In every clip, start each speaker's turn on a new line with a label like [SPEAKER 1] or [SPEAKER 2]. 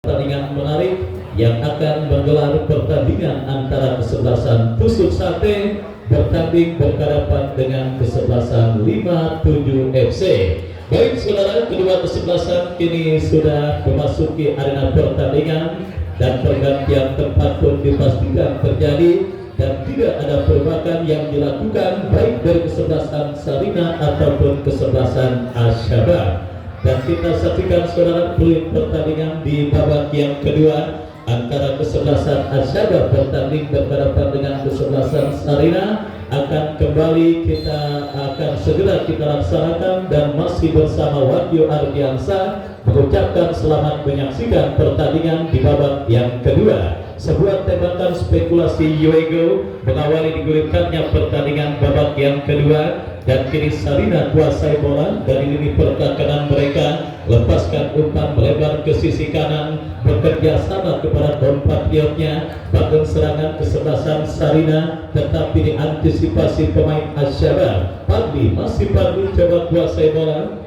[SPEAKER 1] Pertandingan menarik yang akan menggelar pertandingan antara kesebelasan Tusuk Sate bertanding berhadapan dengan kesebelasan 57 FC. Baik saudara, kedua kesebelasan kini sudah memasuki arena pertandingan dan pergantian tempat pun dipastikan terjadi dan tidak ada perubahan yang dilakukan baik dari kesebelasan Sarina ataupun kesebelasan Asyabab. Dan kita saksikan saudara peluit pertandingan di babak yang kedua antara kesebelasan Asyabab bertanding berhadapan dengan kesebelasan Sarina akan kembali kita segera kita laksanakan dan masih bersama Wahyu Ardiansa mengucapkan selamat menyaksikan pertandingan di babak yang kedua. Sebuah tembakan spekulasi Yuego mengawali digulirkannya pertandingan babak yang kedua. Dan kini Sarina kuasai bola dari lini pertahanan mereka, lepaskan umpan melebar ke sisi kanan, bekerja sama kepada kompatriotnya. Bangun serangan kesebelasan Sarina tetapi diantisipasi pemain Asyabab. Padli coba kuasai bola,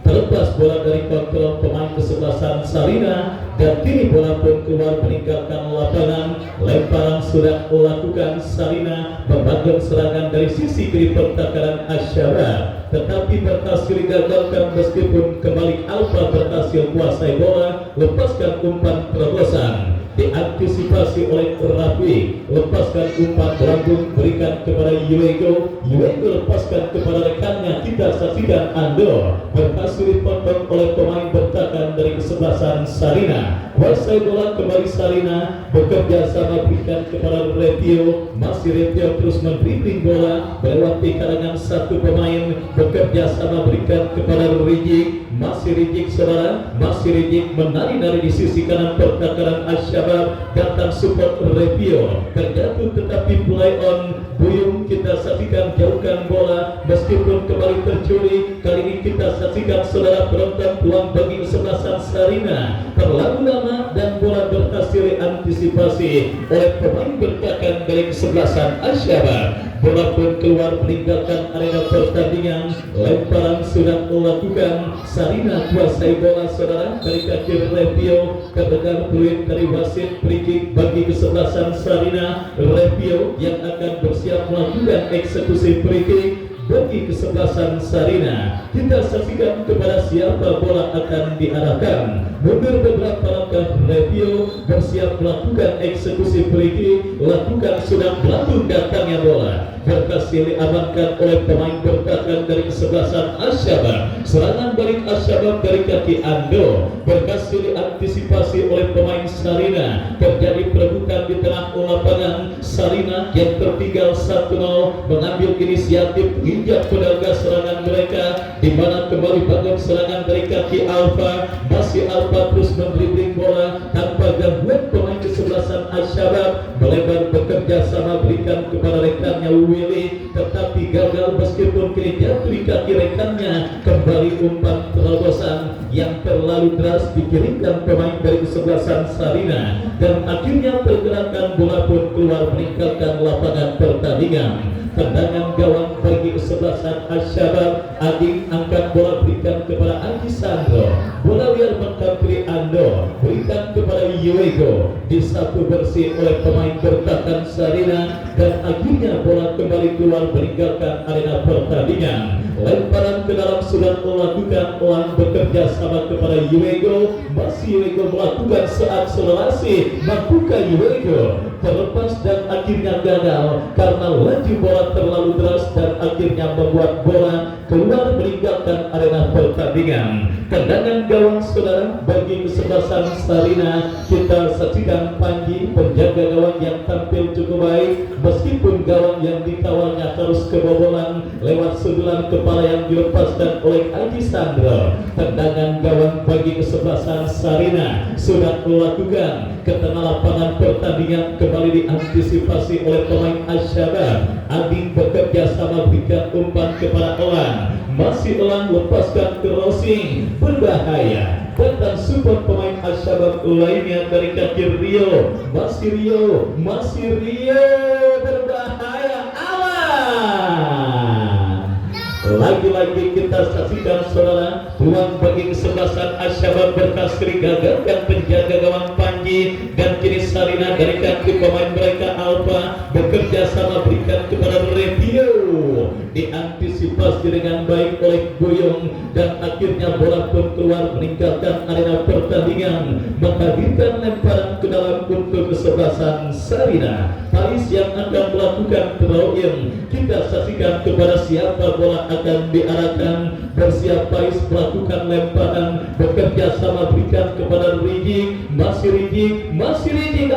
[SPEAKER 1] terlepas bola dari kontrol pemain kesebelasan Sarina dan kini bola pun keluar meninggalkan lapangan. Lemparan sudah melakukan Sarina membangun serangan dari sisi kiri pertahanan Asyabab tetapi berhasil digagalkan meskipun kembali Alfa berhasil kuasai bola, lepaskan umpan terobosan diantisipasi oleh Rafi, lepaskan umpan berambung berikan kepada Yuego lepaskan kepada rekannya. Kita saksikan Ando berhasil dipotong oleh pemain bertahan dari kesebelasan Sarina. Kuasai bola kembali Sarina, bekerja sama berikan kepada Repio, masih Repio terus mendribling bola melewati karangan satu pemain, bekerja sama berikan kepada Rijik, masih Rijik saudara, masih Rijik menari-nari di sisi kanan pertahanan Asyabab, datang support Repio, terjatuh tetapi play on Buyung. Kita saksikan jauhkan bola meskipun kembali tercuri. Kali ini kita saksikan saudara penonton peluang bagi kesebelasan Sarina terlalu lama dan bola berhasil diantisipasi oleh pemain bertahan dari kesebelasan Asyabab. Bola pun keluar meninggalkan arena pertandingan. Lemparan sudah melakukan. Sarina kuasai bola saudara dari kaki Repio, terdengar peluit dari wasit free kick bagi kesebelasan Sarina. Repio yang akan bersiap melakukan eksekusi free kick bagi kesebelasan Sarina. Kita saksikan kepada siapa bola akan diarahkan. Mundur beberapa langkah, Repio bersiap melakukan eksekusi free kick. Lakukan sudah melambung datangnya bola, berhasil diamankan oleh pemain bertahan dari kesebelasan Asyabab. Serangan balik Asyabab dari kaki Ando berhasil diantisipasi oleh pemain Sarina. Terjadi perebutan di tengah lapangan. Sarina yang tertinggal 1-0 mengambil inisiatif menginjak pedangga serangan mereka, di mana kembali bangun serangan dari kaki Alfa. Masih Alfa terus mendribling bola tanpa gangguan pemain kesebelasan Asyabab, melebar bekerja sama berikan kepada rekannya Willy tetapi gagal meskipun kini jatuh di kaki rekannya. Kembali umpan terobosan yang terlalu deras dikirimkan pemain dari kesebelasan Sarina dan akhirnya pergerakan bola pun keluar meninggalkan lapangan pertandingan. Tendangan gawang bagi kesebelasan Asyabab. Adi angkat bola berikan kepada Andi Sandro, bola liar menghampiri Ando berikan kepada Yuego, disapu bersih oleh pemain bertahan Sarina dan akhirnya bola kembali keluar meninggalkan arena pertandingan. Lemparan ke dalam sudah melakukan Olang bekerja sama kepada Yuego, masih Yuego melakukan seakselerasi, mampukah Yuego terlepas dan akhirnya gagal karena laju bola terlalu deras dan akhirnya membuat bola keluar meninggalkan arena pertandingan. Tendangan gawang saudara bagi kesebelasan Sarina. Kita saksikan Panji, penjaga gawang yang tampil cukup baik meskipun gawang yang dikawalnya harus kebobolan lewat sundulan kepala yang dilepaskan oleh Adi Sandro. Tendangan gawang bagi kesebelasan Sarina sudah melakukan ke tengah lapangan pertandingan, kembali diantisipasi oleh pemain Asyabab. Adi bekerja sama berikan umpan kepada Elang, masih Elang lepaskan crossing berbahaya, datang support pemain Asyabab lainnya dari kaki Rio, masih Rio berbahaya. Aman Lagi-lagi kita saksikan saudara, ruang bagi kesebelasan Asyabab berhasil gagalkan penjaga gawang Panji, dan kini Sarina dari kaki pemain mereka Alfa bekerja sama berikan kepada Revio, diantisipasi dengan baik oleh Boyong, dan akhirnya bola pun keluar meninggalkan arena pertandingan, menghadirkan lemparan ke dalam untuk kesebelasan Sarina. Paris yang akan melakukan throwing, kita saksikan kepada siapa bola akan diarahkan. Bersiap Paris melakukan lemparan, bekerja sama berikan kepada Rijik, masih Rijik,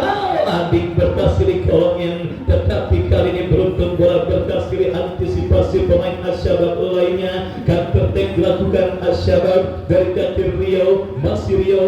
[SPEAKER 1] adik berhasil dikolongin, tetapi kali ini beruntung bola berhasil diantisipasi pemain Asyabab lainnya. Counter attack dilakukan Asyabab dari kaki Rio, masih Rio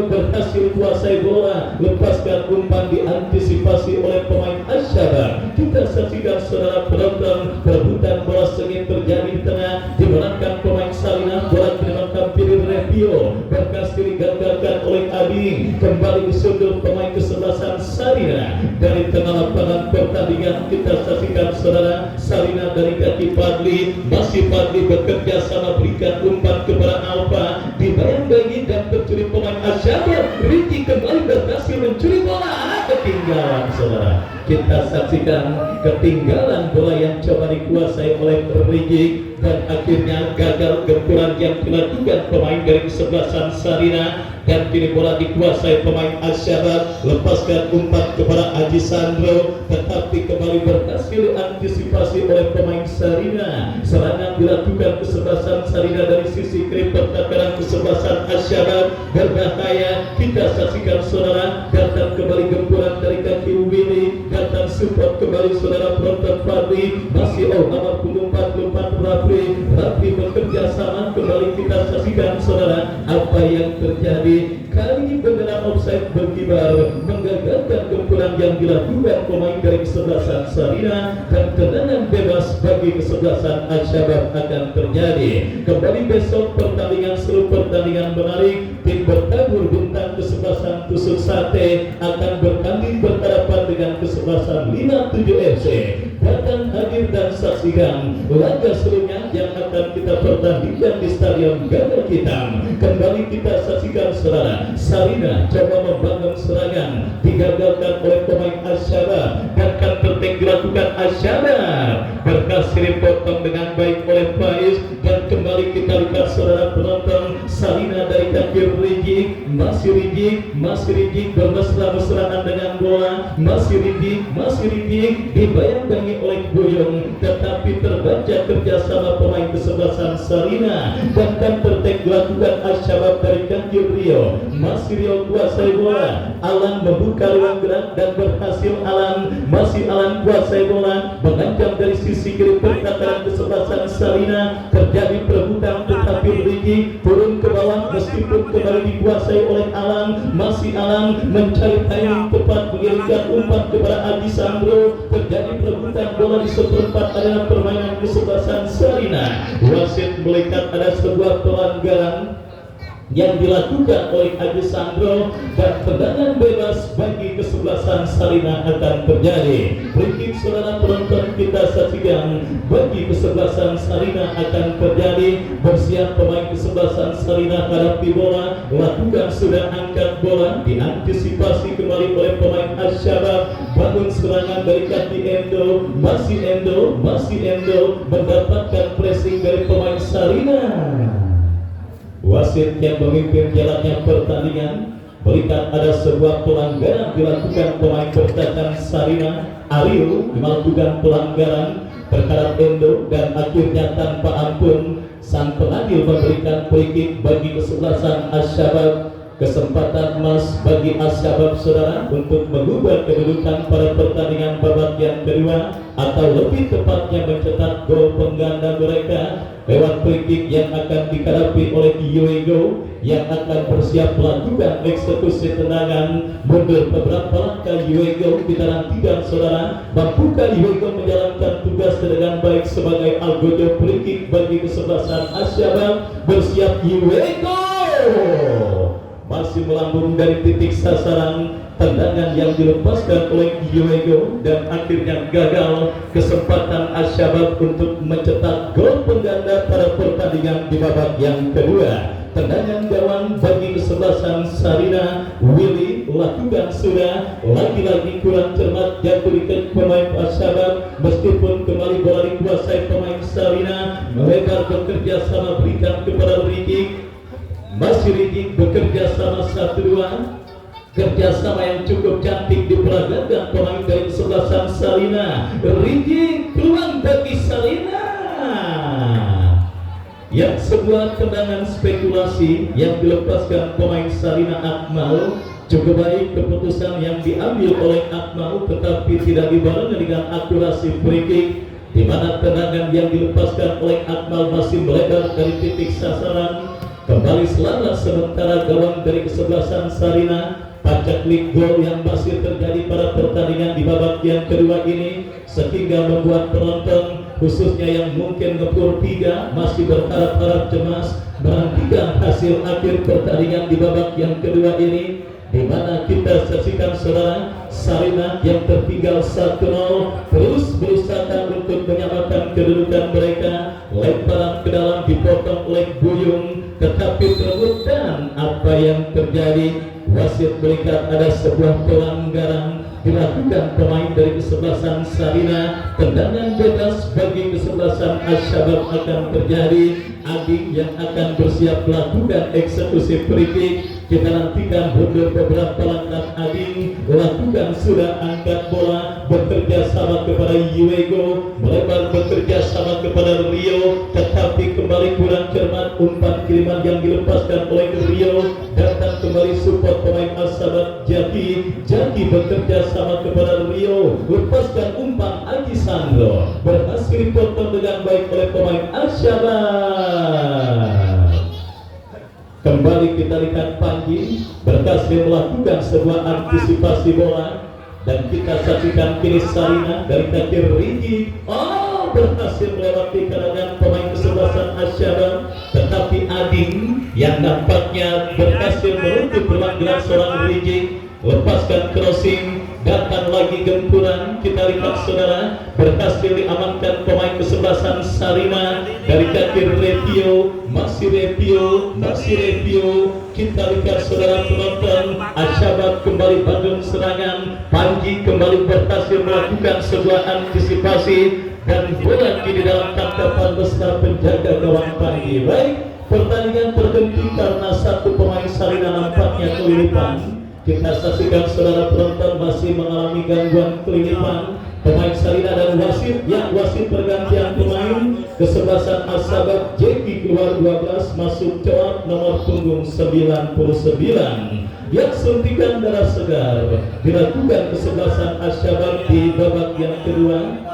[SPEAKER 1] berhasil kuasai bola, lepaskan umpan diantisipasi oleh pemain Asyabab. Kita saksikan saudara penonton, perebutan bola sengit terjadi di tengah, dimenangkan pemain Sarina, bola dimenangkan pilih Revio, berhasil digagalkan oleh Adi, kembali disundul pemain kesebelasan Sarina. Dari tengah lapangan pertandingan kita saksikan saudara, Sarina dari kaki Fadli, masih Fadli bekerja sama berikan umpan kepada Alfa, dibayang-bayangi dan tercuri pemain Asyabab. Riki kembali berhasil mencuri bola, ketinggalan saudara. Kita saksikan ketinggalan bola yang coba dikuasai oleh Riki, dan akhirnya gagal gempuran yang dilakukan pemain dari kesebelasan Sarina, dan kini bola dikuasai pemain Asyabab, lepaskan umpan kepada Aji Sandro, tetapi kembali berhasil diantisipasi oleh pemain Sarina. Serangan dilakukan kesebelasan Sarina dari sisi kiri pertahanan kesebelasan Asyabab, berbahaya. Kita saksikan saudara, datang kembali gempuran dari kaki Willy, datang support kembali saudara penonton Fadli, masih Amar punggung 44 Rafli bekerja sama, kembali kita saksikan saudara apa yang terjadi. Kali ini bendera offside berkibar, menggagalkan gempuran yang dilakukan pemain dari kesebelasan Sarina, dan tendangan bebas bagi kesebelasan Asyabab akan terjadi. Kembali besok pertandingan, seluruh pertandingan menarik. Tim bertabur bintang kesebelasan Tusuk Sate akan bertanding berhadapan dengan kesebelasan 57 FC. Datang hadir dan saksikan laga serunya yang akan kita pertandingkan di Stadion Gandar Hitam. Kembali kita saksikan saudara, Sarina coba membangun serangan, digagalkan oleh pemain Asyabab, dan counter attack dilakukan Asyabab, berhasil dipotong dengan baik oleh Faiz, dan kembali kita lihat saudara penonton, Sarina dari kaki Rijik, masih Rijik bermesra-mesraan dengan bola, masih Rijik dibayang-bayangi oleh Boyong, tetapi terbaca kerjasama pemain kesebelasan Sarina, dan counter attack dilakukan Asyabab dari kaki Rio, masih Rio kuasai bola, Alan membuka ruang gerak dan berhasil Alan kuasai bola, mengancam dari sisi kiri pertahanan kesebelasan Sarina, terjadi perebutan tetapi Rijik turun ke bawah meskipun kembali dikuasai oleh Alan, masih Alan mencari timing tepat mengirimkan umpan kepada Aji Sandro, terjadi perebutan bola di seperempat arena permainan kesebelasan Sarina. Wasit melihat ada sebuah pelanggaran yang dilakukan oleh Aji Sandro, dan tendangan bebas bagi kesebelasan Sarina akan terjadi. Free saudara penonton kita saksikan, bagi kesebelasan Sarina akan terjadi. Bersiap pemain kesebelasan Sarina hadapi bola, lakukan sudah angkat bola, diantisipasi kembali oleh pemain Asyabab, bangun serangan dari kaki Endo, masih Endo mendapatkan pressing dari pemain Sarina. Wasit yang memimpin jalannya pertandingan melihat ada sebuah pelanggaran dilakukan pemain pertahanan Sarina. Ariel melakukan pelanggaran terhadap Endo, dan akhirnya tanpa ampun sang pengadil memberikan free kick bagi kesebelasan Asyabab. Kesempatan emas bagi Asyabab saudara untuk mengubah kedudukan pada pertandingan babak yang kedua, atau lebih tepatnya mencetak gol pengganda mereka lewat free kick yang akan dihadapi oleh Yuego, yang akan bersiap melakukan eksekusi tendangan. Mundur beberapa langkah Yuego di dalam tiga saudara, mampukah Yuego menjalankan tugas dengan baik sebagai algojo free kick bagi kesebelasan Asyabab. Bersiap Yuego, masih melambung dari titik sasaran, tendangan yang dilepaskan oleh Yuego dan akhirnya gagal kesempatan Ashabab untuk mencetak gol pengganda pada pertandingan di babak yang kedua. Tendangan gawang bagi kesebelasan Sarina, Willy lakukan sudah, lagi-lagi kurang cermat jatuhkan pemain Ashabab, meskipun kembali bola dikuasai pemain Sarina, melebar bekerja sama berikan kepada Ricky, masih Ricky bekerja sama 1-2, kerjasama yang cukup cantik diperagakan pemain dari kesebelasan Sarina. Ricky peluang bagi Sarina. Yang sebuah tendangan spekulasi yang dilepaskan pemain Sarina Akmal, cukup baik keputusan yang diambil oleh Akmal, tetapi tidak dibarengi dengan akurasi free kick, di mana tendangan yang dilepaskan oleh Akmal masih melebar dari titik sasaran, kembali selamat sementara gawang dari kesebelasan Sarina. Pacaklik gol yang masih terjadi pada pertandingan di babak yang kedua ini, sehingga membuat penonton khususnya yang mungkin ngepur 3 masih berharap-harap cemas menantikan hasil akhir pertandingan di babak yang kedua ini, di mana kita saksikan saudara Sarina yang tertinggal 1-0 terus berusaha untuk menyamakan kedudukan mereka. Lemparan ke dalam dipotong oleh Buyung, tetapi terbut, dan apa yang terjadi? Wasit berikan ada sebuah pelanggaran dilakukan pemain dari kesebelasan Sarina. Tendangan bebas bagi kesebelasan Ashabab akan terjadi. Adik yang akan bersiap melakukan eksekusi free kick. Kita nantikan mundur beberapa langkah. Adik lakukan sudah angkat bola, bekerja sama kepada Yuego, melebar bekerja sama kepada Rio, tetapi kembali kurang cermat umpan kiriman yang dilepaskan oleh Rio. Datang kembali support pemain Ashabab Jaki bekerja sama kepada Rio, lepaskan umpan Aji Sandro, berhasil dipotong dengan baik oleh pemain Ashabab. Kembali kita lihat Panji berhasil melakukan sebuah antisipasi bola, dan kita saksikan kini Sarina dari kaki Rigi berhasil melewati kalangan pemain kesebelasan Ashabab, tetapi Ading yang nampaknya berhasil menutup ruang gerak seorang Rigi, lepaskan crossing, datang lagi gempuran. Kita lihat saudara, berhasil diamankan pemain kesebelasan Sarina dari kaki Revio, masih Revio. Kita lihat saudara penonton, Ashabab kembali bangun serangan. Panji kembali berhasil melakukan sebuah antisipasi, dan bola di dalam tangkapan besar penjaga gawang Panji. Baik, pertandingan terhenti karena satu pemain Sarina nampaknya kelilipan. Kita saksikan saudara penonton masih mengalami gangguan kelilipan pemain Sarina dan wasit. Ya, wasit pergantian pemain kesebelasan Ashabab Jeki keluar 12, masuk Coak nomor punggung 99. Yang suntikan darah segar dilakukan kesebelasan Ashabab di babak yang kedua,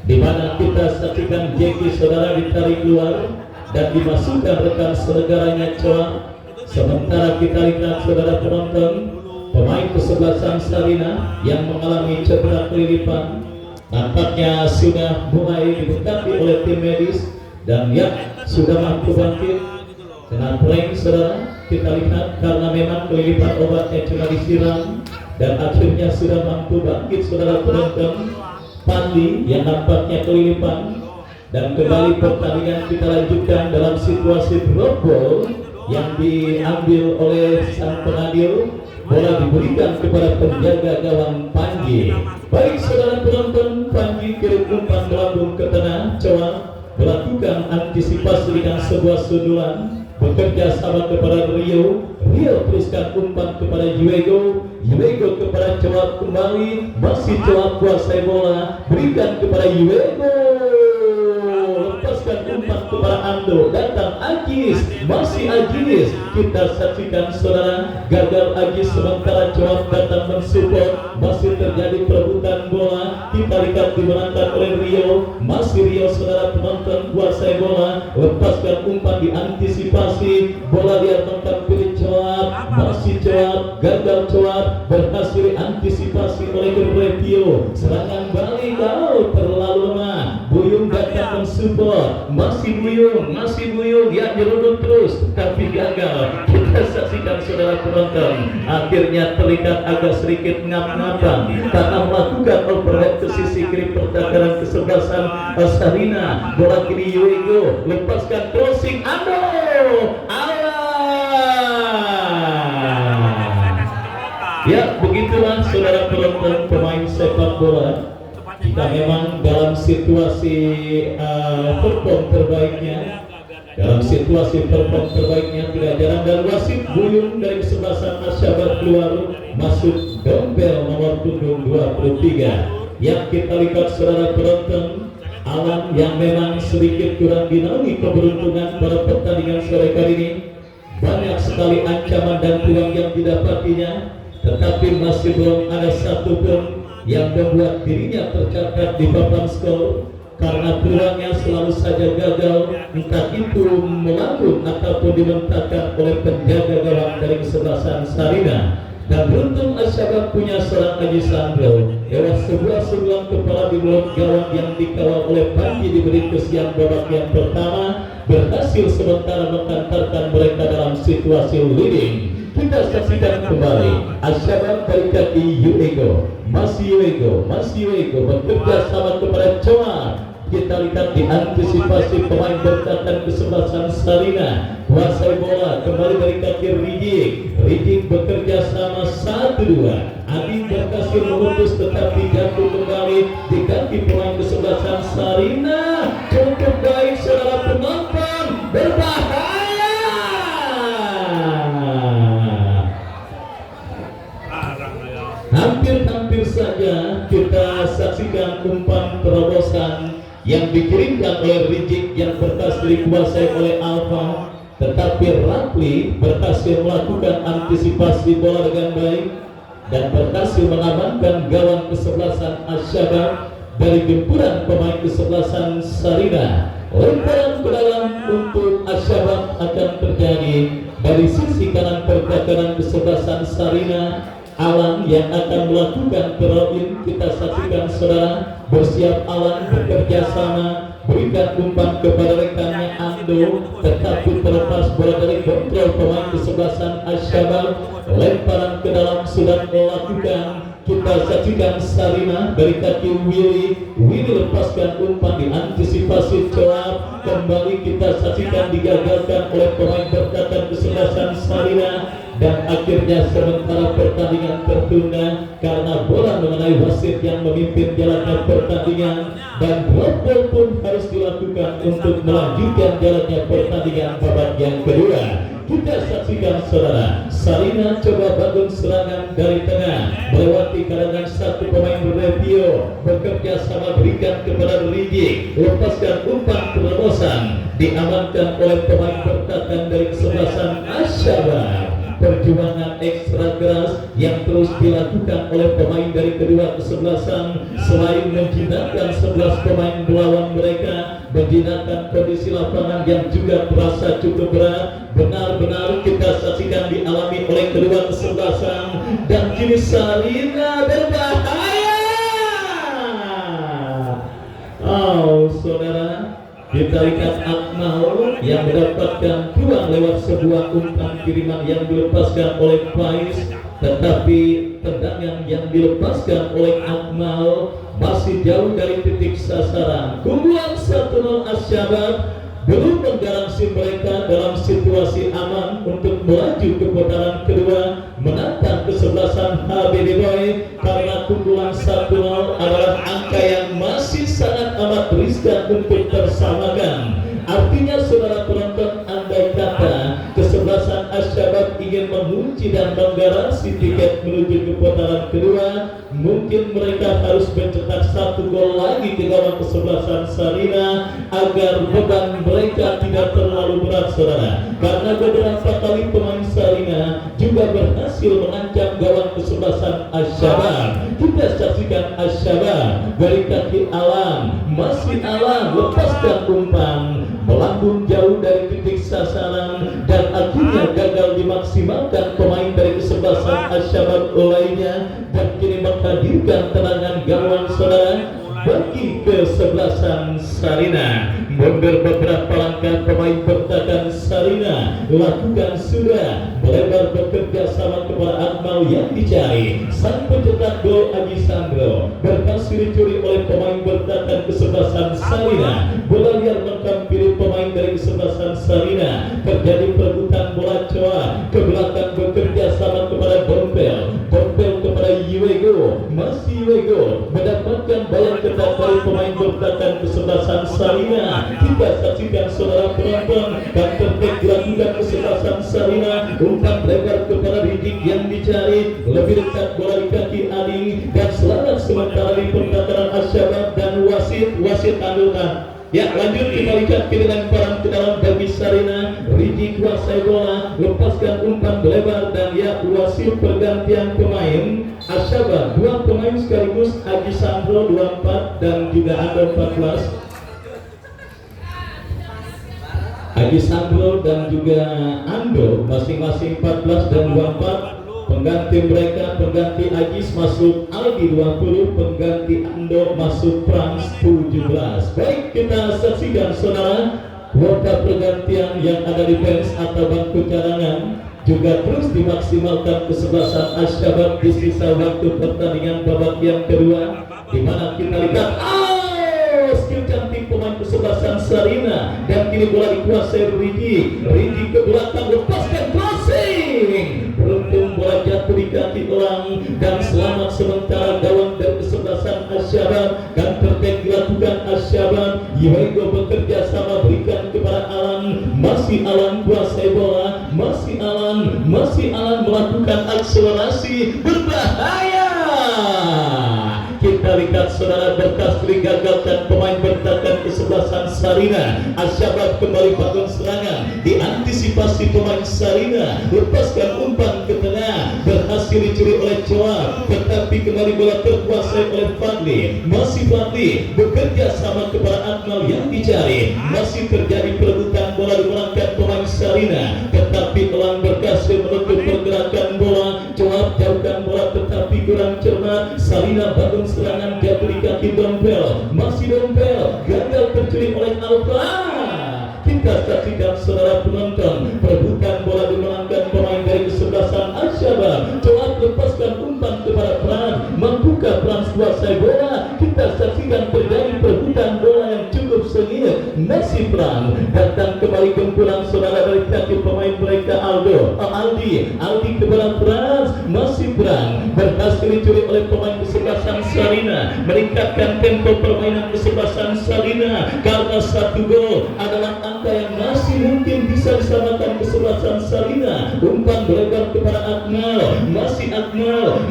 [SPEAKER 1] di mana kita saksikan Jeki saudara ditarik keluar dan dimasukkan rekan senegaranya Coak. Sementara kita lihat saudara penonton, pemain kesebelasan Sarina yang mengalami cedera kelilipan nampaknya sudah mulai didekati oleh tim medis, dan ya sudah mampu bangkit. Kena prank saudara, kita lihat karena memang kelilipan obatnya cuma disiram, dan akhirnya sudah mampu bangkit saudara penonton. Pandi yang nampaknya kelilipan, dan kembali pertandingan kita lanjutkan dalam situasi drop ball yang diambil oleh sang pengadil. Bola diberikan kepada penjaga gawang Panji. Baik saudara penonton, Panji kirim umpan melambung ke tengah. Coak melakukan antisipasi dengan sebuah sundulan, bekerja sama kepada Rio teruskan umpan kepada Yuego kepada Coak kembali, masih Coak kuasai bola, berikan kepada Yuego, lepaskan umpan kepada Ando, datang Agis, masih Agis. Kita saksikan saudara, gagal Agis sementara Coak datang mensupport, masih terjadi perebutan bola. Kita lihat dimenangkan oleh Rio, masih Rio saudara penonton kuasai bola, lepaskan umpan diantisipasi, bola diamankan pilih Coak, masih Coak, gagal Coak, berhasil antisipasi oleh Revio. Serangan balik terlalu lemah. Buyung datang support, masih buyung ya, nyeruduk terus tapi gagal. Kita saksikan saudara penonton, akhirnya terlihat agak sedikit ngap-ngapan karena melakukan overhead ke sisi kiri pertahanan kesebelasan Sarina. Bola kiri Yuego lepaskan crossing, ya, begitulah saudara penonton pemain sepak bola. Jika memang dalam situasi perform terbaiknya, tidak jarang dan wasit buyung dari kesebelasan Asyabar keluar, masuk dompel nomor punggung 23. Yang kita lihat saudara penonton, Alam yang memang sedikit kurang dinaungi keberuntungan pada pertandingan sore kali ini. Banyak sekali ancaman dan peluang yang didapatinya, tetapi masih belum ada satupun yang membuat dirinya tercatat di papan skor, karena peluangnya selalu saja gagal, entah itu melambung ataupun dimentakkan oleh penjaga gawang dari kesebelasan Sarina. Dan beruntung Asyabar punya seorang Aji Sandro lewat sebuah sundulan kepala di mulut gawang yang dikawal oleh Panji di menit kesian babak yang pertama, berhasil sementara mengantarkan mereka dalam situasi leading. Kita saksikan kembali Asyabar dari kaki Yuego, masih Yuego bekerja sama kepada Coa. Kita lihat diantisipasi pemain berkatan kesebelasan Sarina, kuasai bola kembali dari kaki Rijik bekerja sama 1-2. Adi berhasil memutus tetapi jatuh kembali di kaki pemain kesebelasan Sarina. Cukup baik saudara penonton, berbahaya. Hampir saja kita saksikan umpan terobosan yang dikirimkan oleh Rijik yang berhasil dikuasai oleh Alfa, tetapi Rapli berhasil melakukan antisipasi bola dengan baik dan berhasil mengamankan gawang kesebelasan Asyabar dari gempuran pemain kesebelasan Sarina. Lemparan ke dalam untuk Asyabar akan terjadi dari sisi kanan pertahanan kesebelasan Sarina. Alan yang akan melakukan throw-in, kita saksikan saudara, bersiap Alan bekerja sama, berikan umpan kepada rekannya Ando, tetapi terlepas bola dari kontrol pemain kesebelasan Asyabar. Lemparan ke dalam sudah melakukan, kita saksikan Sarina dari kaki Willy lepaskan umpan, diantisipasi celah, kembali kita saksikan digagalkan oleh pemain berkatan kesebelasan Sarina. Dan akhirnya sementara pertandingan tertunda karena bola mengenai wasit yang memimpin jalannya pertandingan, dan drop ball pun harus dilakukan untuk melanjutkan jalannya pertandingan babak yang kedua. Kita saksikan saudara, Sarina coba bangun serangan dari tengah melewati kalangan satu pemain Revio, bekerja sama berikan kepada Rijik, lepaskan umpan terobosan, diamankan oleh pemain bertahan dari kesebelasan Asyabar. Perjuangan ekstra keras yang terus dilakukan oleh pemain dari kedua kesebelasan, selain menjinakkan 11 pemain melawan mereka, menjinakkan kondisi lapangan yang juga terasa cukup berat, benar-benar kita saksikan dialami oleh kedua kesebelasan. Dan kini Sarina berbahaya. Saudara, kita lihat Akmal yang mendapatkan peluang lewat sebuah umpan kiriman yang dilepaskan oleh Faiz, tetapi tendangan yang dilepaskan oleh Akmal masih jauh dari titik sasaran. Keunggulan 1-0 Asyabar belum menggaransi mereka dalam situasi aman untuk melaju ke putaran kedua menantang kesebelasan HBD Boy, karena keunggulan 1-0 adalah angka yang masih sangat amat riskan untuk tersamakan. Artinya saudara penonton, andai kata kesebelasan Asyabar ingin mengunci dan menggaransi tiket menuju ke putaran kedua, mungkin mereka harus mencetak 1 gol lagi ke gawang kesebelasan Sarina agar beban mereka tidak terlalu berat saudara. Karena beberapa kali pemain Sarina juga berhasil mengancam gawang kesebelasan Asyabar. Kita saksikan Asyabar dari kaki Alam, masih Alam lepaskan umpan, melambung jauh dari titik sasaran, dan akhirnya gagal dimaksimalkan pemain dari kesebelasan Asyabar lainnya, dan kini menghadirkan tendangan gawang saudara bagi kesebelasan Sarina. mundur beberapa langkah pemain bertahan Sarina, lakukan sudah melebar bekerja sama kepada Akmal yang dicari. Sang pencetak gol Aji Sandro berhasil dicuri oleh pemain bertahan kesebelasan Sarina. Bola liar menghampiri pemain dari kesebelasan Sarina. Terjadi perebutan bola coa ke belakang bekerja sama kepada Dompel kepada Iwego. Masih Iwego mendapatkan balas ketat dari pemain bertahan kesebelasan Sarina. Kita saksikan saudara penonton, dan terbaik dilakukan kesebelasan Sarina. Umpan lebar kepada Rizik yang dicari, lebih dekat bola di kaki Adi, dan selamat sementara di pertahanan Asyabab dan wasit tandulkan. Ya, lanjut kita lihat lemparan ke dalam bagi Sarina. Rizik kuasai bola, lepaskan umpan lebar, dan ya wasit pergantian pemain. Asyabab dua pemain sekaligus, Aji Sandro 24 dan juga Ando 14. Aji Sandro dan juga Ando masing-masing 14 dan 24. Pengganti mereka, pengganti Ajis masuk Aldi 20, pengganti Ando masuk Frans 17. Baik, kita saksikan saudara, kuota pergantian yang ada di bench atau bangku cadangan juga terus dimaksimalkan kesebelasan Asyabab di sisa waktu pertandingan babak yang kedua, di mana kita lihat skill cantik pemain kesebelasan Sarina, dan kini bola dikuasai Rizik ke belakang, lepaskan crossing, beruntung bola jatuh di kaki elang, dan selamat sementara gawang dari kesebelasan Asyabab, dan terbaik dilakukan Asyabab. Iwego bekerja sama berikan kepada Alan, masih Alan kuasai bola, masih Alan melakukan akselerasi berbahaya. Kita lihat saudara, berkas digagalkan pemain bertahan kesebelasan Sarina. Asyabab kembali bangun serangan, diantisipasi pemain Sarina, lepaskan umpan ke tengah, berhasil dicuri oleh Coa, tetapi kembali bola terkuasai oleh Fadli. Masih Fadli bekerja sama kepada Akmal yang dicari, masih terjadi perebutan bola di belakang pemain Sarina, tetapi Elang berhasil menutup pergerakan bola. Coa jauhkan bola tetapi kurang cermat. Sarina bangun serangan, jatuh di kaki Dompel, masih Dompel gagal tercuri oleh Alfa. Kita saksikan saudara penonton, perebutan bola dimenangkan pemain dari kesebelasan Asyabab. Coba lepaskan umpan kepada Frans, mampukah Frans kuasai bola? Kita saksikan terjadi perebutan bola yang cukup sengit. Masih Frans datang kembali kumpulan saudara dari kaki pemain mereka Aldi ke bola Frans, masih Frans berhasil dicuri oleh pemain kesebelasan Sarina, meningkatkan tempo permainan kesebelasan Sarina karena satu gol adalah angka yang masih mungkin bisa disamakan kesebelasan Sarina. Umpan berlebar kepada Akmal, masih Akmal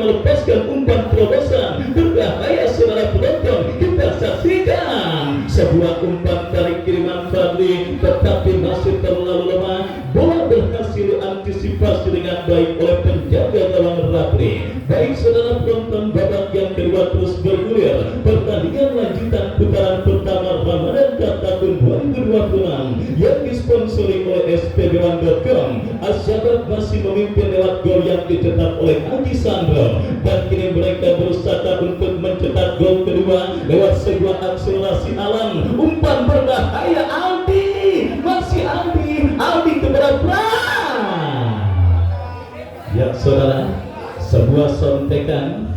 [SPEAKER 1] lepaskan umpan terobosan berbahaya saudara penonton. Kita saksikan sebuah umpan dari kiriman Fadli, tetapi masih terlalu lemah. Bola berhasil antisipasi dengan baik oleh penjaga gawang Rapli. Baik saudara penonton, babak yang kedua terus bergulir. Pertandingan lanjutan putaran pertama Ramadan Cup tahun 2026 yang disponsori oleh spb1.com. Asyabab masih memimpin lewat gol yang dicetak oleh Aji Sandro, dan kini mereka berusaha untuk mencetak gol kedua lewat sebuah akselerasi Alan. Umpan berbahaya Aldi kepada Frans. Ya saudara, sebuah sontekan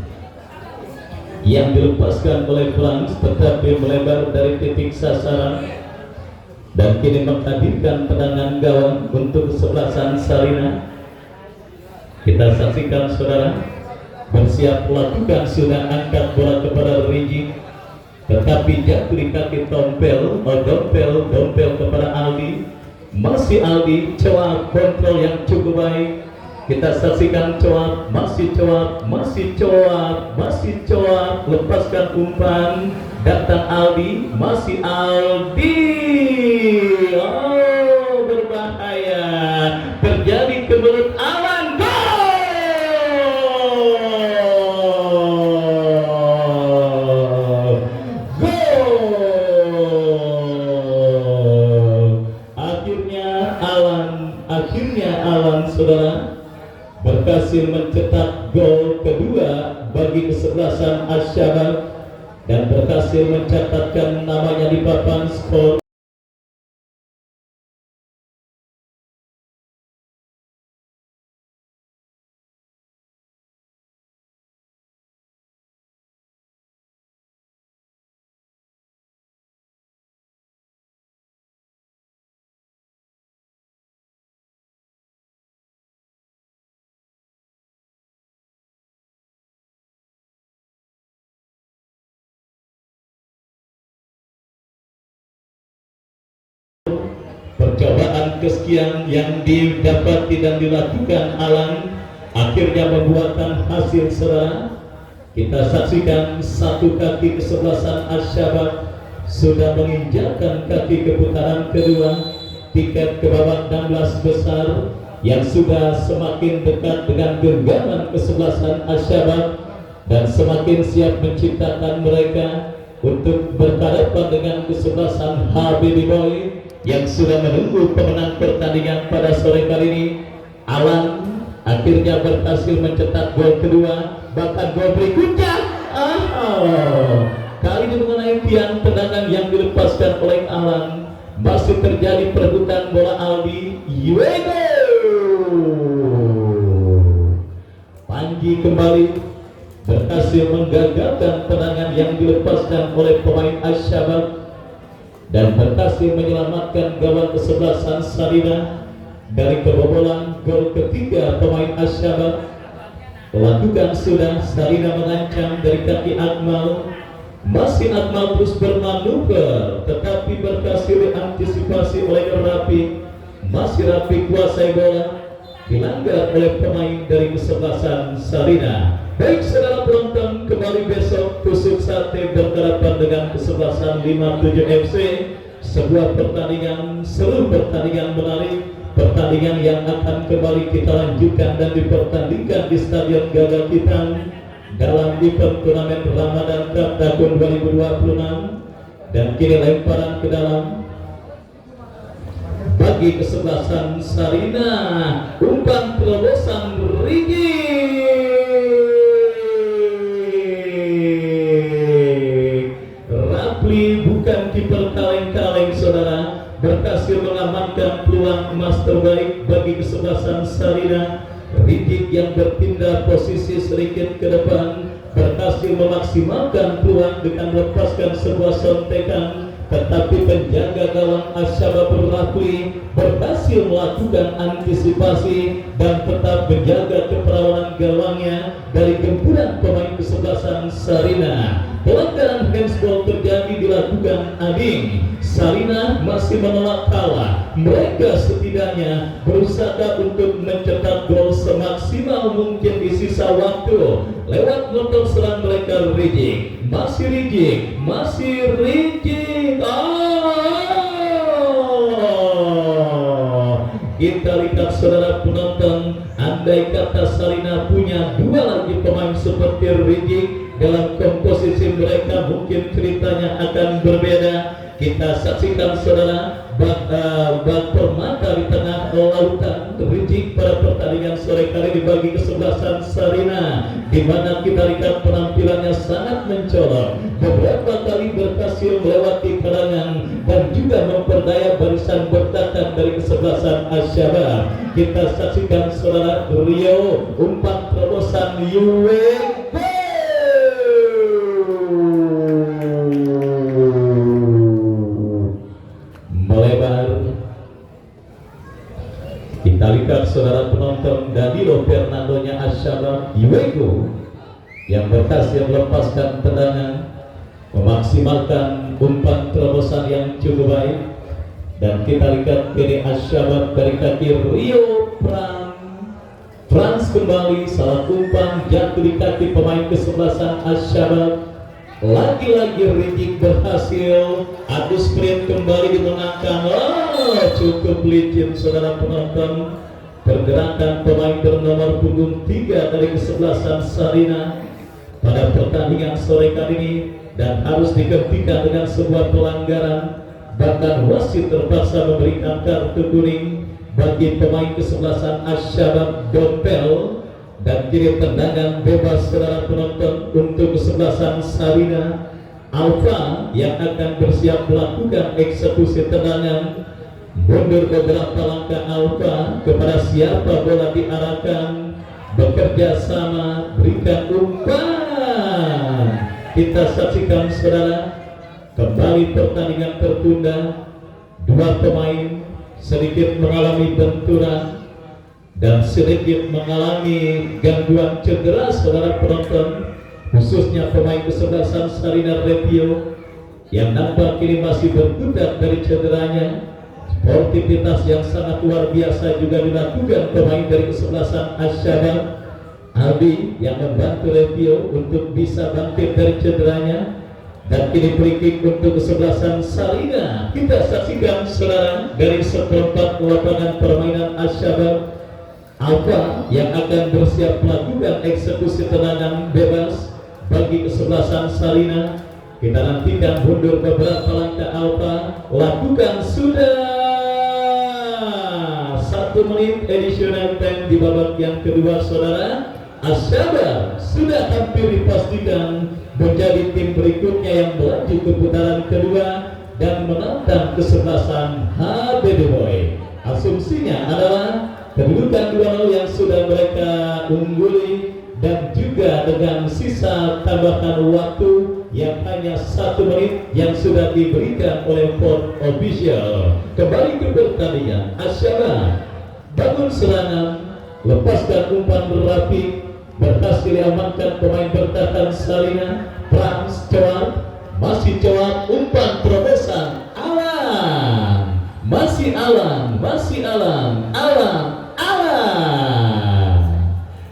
[SPEAKER 1] yang dilepaskan oleh Frans tetapi melebar dari titik sasaran, dan kini menghadirkan tendangan gawang untuk kesebelasan Sarina. Kita saksikan saudara, bersiap melakukan sudah angkat bola kepada Rizik, tetapi jatuh di kaki Dompel kepada Aldi. Masih Aldi, Coa kontrol yang cukup baik. Kita saksikan Coa, masih Coa, lepaskan umpan, datang Aldi, masih Aldi. Oh, berbahaya, terjadi kebelet Alan, akhirnya Alan saudara berhasil mencetak gol kedua bagi kesebelasan Asyabab dan berhasil mencatatkan namanya di papan skor. Percobaan kesekian yang didapati dan dilakukan Alan akhirnya membuahkan hasil saudara. Kita saksikan satu kaki kesebelasan Asyabab sudah menginjakkan kaki ke putaran kedua, tiket ke babak 16 besar yang sudah semakin dekat dengan genggaman kesebelasan Asyabab dan semakin siap menciptakan mereka untuk berhadapan dengan kesebelasan Habibie Boy yang sudah menunggu pemenang pertandingan pada sore kali ini. Alan akhirnya berhasil mencetak gol kedua, bahkan gol berikutnya kali ini mengenai tiang tendangan yang dilepaskan oleh Alan. Masih terjadi perebutan bola Aldi Yuego. Panji kembali berhasil menggagalkan tendangan yang dilepaskan oleh pemain Asyabab dan berhasil menyelamatkan gawang kesebelasan Sarina dari kebobolan gol ketiga pemain Asyabab. Lakukan sudah, Sarina mengancam dari kaki Akmal. Masih Akmal terus bermanuver, tetapi berhasil diantisipasi oleh Rapi. Masih Rapi kuasai bola, dilanggar oleh pemain dari kesebelasan Sarina. Baik saudara penonton, kembali besok Tusuk Sate berhadapan dengan kesebelasan 57 FC. Sebuah pertandingan, seluruh pertandingan menarik, pertandingan yang akan kembali kita lanjutkan dan dipertandingkan di Stadion Gagal Hitam dalam event turnamen Ramadan Cup tahun 2026. Dan kini lemparan ke dalam bagi kesebelasan Sarina, umpan terobosan Rigi. Rapli bukan kiper kaleng-kaleng saudara, berhasil mengamankan peluang emas terbaik bagi kesebelasan Sarina. Ridik yang berpindah posisi sedikit ke depan berhasil memaksimalkan peluang dengan melepaskan sebuah sontekan, tetapi penjaga gawang Asyabab Rapli berhasil melakukan antisipasi dan tetap menjaga keperawanan gawangnya dari gempuran pemain kesebelasan Sarina. Pelanggaran handsball terjadi dilakukan Ading. Sarina masih menolak kalah. Mereka setidaknya berusaha untuk mencetak gol semaksimal mungkin di sisa waktu lewat motor serang mereka Rijik. Masih Rijik, masih Rijik. Kita lihat saudara penonton, andai kata Sarina punya dua lagi pemain seperti Rijik dalam komposisi mereka, mungkin ceritanya akan berbeda. Kita saksikan saudara bak permata di tengah lautan Rijik pada pertandingan sore kali ini bagi kesebelasan Sarina, di mana kita lihat penampilannya sangat mencolok, beberapa kali berhasil melewati karangan dan juga memperdaya barisan bertahan dari kesebelasan Asyabab. Kita saksikan saudara Rio, umpan terobosan Yuego melebar. Kita lihat saudara penonton, Danilo Fernandonya Asyabab Yuego yang berhasil melepaskan tendangan, memaksimalkan umpan terobosan yang cukup baik. Dan kita lihat kini Asyabab dari kaki Rio Frans kembali, salah umpan jatuh di kaki pemain kesebelasan Asyabab. Lagi-lagi Rijik berhasil adu sprint kembali dimenangkan. Cukup licin saudara penonton, pergerakan pemain bernomor punggung 3 dari kesebelasan Sarina pada pertandingan sore kali ini, dan harus dihentikan dengan sebuah pelanggaran. Bahkan wasit terpaksa memberikan kartu kuning bagi pemain kesebelasan Asyabab Dompel. Dan kini tendangan bebas saudara penonton untuk kesebelasan Sarina. Alfa yang akan bersiap melakukan eksekusi tendangan. Mundur beberapa langkah Alfa, kepada siapa bola diarahkan, bekerja sama, berikan umpan. Kita saksikan saudara, kembali pertandingan tertunda. Dua pemain sedikit mengalami benturan dan sedikit mengalami gangguan cedera saudara penonton, khususnya pemain kesebelasan Sarina Repio yang nampak kini masih berkutat dari cederanya. Sportivitas yang sangat luar biasa juga dilakukan pemain dari kesebelasan Asyabab Albi yang membantu Revio untuk bisa bangkit dari cederanya. Dan kini free kick untuk kesebelasan Sarina. Kita saksikan saudara dari seperempat lapangan permainan Asyabab Alfa yang akan bersiap melakukan eksekusi tendangan bebas bagi kesebelasan Sarina. Kita nantikan mundur beberapa langkah Alfa. Lakukan sudah 1 menit additional time di babak yang kedua saudara. Asyabab sudah hampir dipastikan menjadi tim berikutnya yang melaju ke putaran kedua dan menantang kesebelasan HBD Boy. Asumsinya adalah kedudukan 2-0 yang sudah mereka ungguli dan juga dengan sisa tambahan waktu yang hanya 1 menit yang sudah diberikan oleh Port Official. Kembali ke pertandingan. Asyabab bangun serangan, lepaskan umpan berapi, berhasil diamankan pemain bertahan Sarina. Trans Cewat, masih Cewat, umpan terobosan Alan, masih Alan,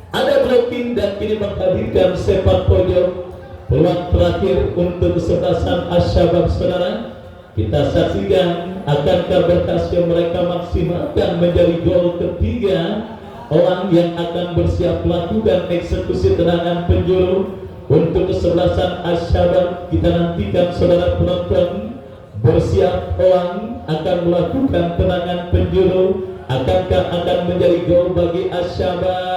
[SPEAKER 1] ada blocking dan kini menghadirkan sepak pojok. Peluang terakhir untuk kesebelasan Asyabab saudara. Kita saksikan akankah berhasil mereka maksimalkan menjadi gol ketiga. Orang yang akan bersiap melakukan eksekusi tendangan penjuru untuk kesebelasan Asyabab. Kita nantikan saudara penonton. Bersiap orang akan melakukan tendangan penjuru. Akankah akan menjadi gol bagi Asyabab?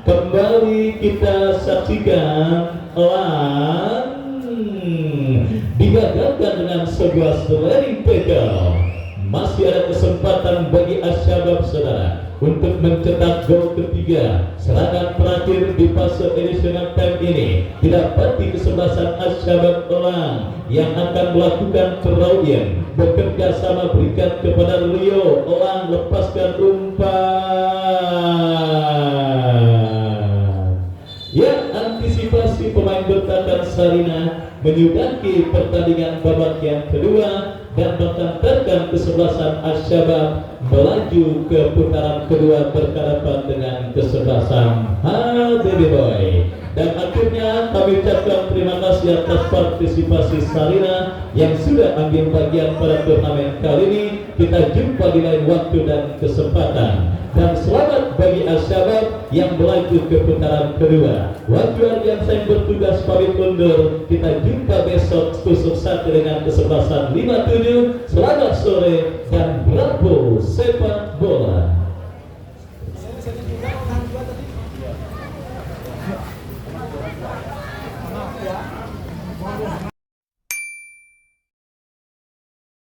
[SPEAKER 1] Kembali kita saksikan digagalkan dengan sebuah sliding tackle. Masih ada kesempatan bagi Asyabab saudara untuk mencetak gol ketiga. Serangan terakhir di fase additional time ini didapati kesebelasan Asyabab Elang yang akan melakukan keroyan bekerja sama berikan kepada Rio. Elang lepaskan umpan. Ya, antisipasi pemain bertahan Sarina menyudahi pertandingan babak yang kedua dan mengantarkan kesebelasan Asyabab melaju ke putaran kedua berhadapan dengan kesebelasan HBD Boy. Dan akhirnya kami ucapkan terima kasih atas partisipasi Sarina yang sudah ambil bagian pada turnamen kali ini. Kita jumpa di lain waktu dan kesempatan. Dan selamat bagi Asyabab yang melaju ke putaran kedua. Waktu yang saya bertugas pamit undur. Kita jumpa besok tusuk satu dengan kesebelasan 57. Selamat sore dan bravo sepak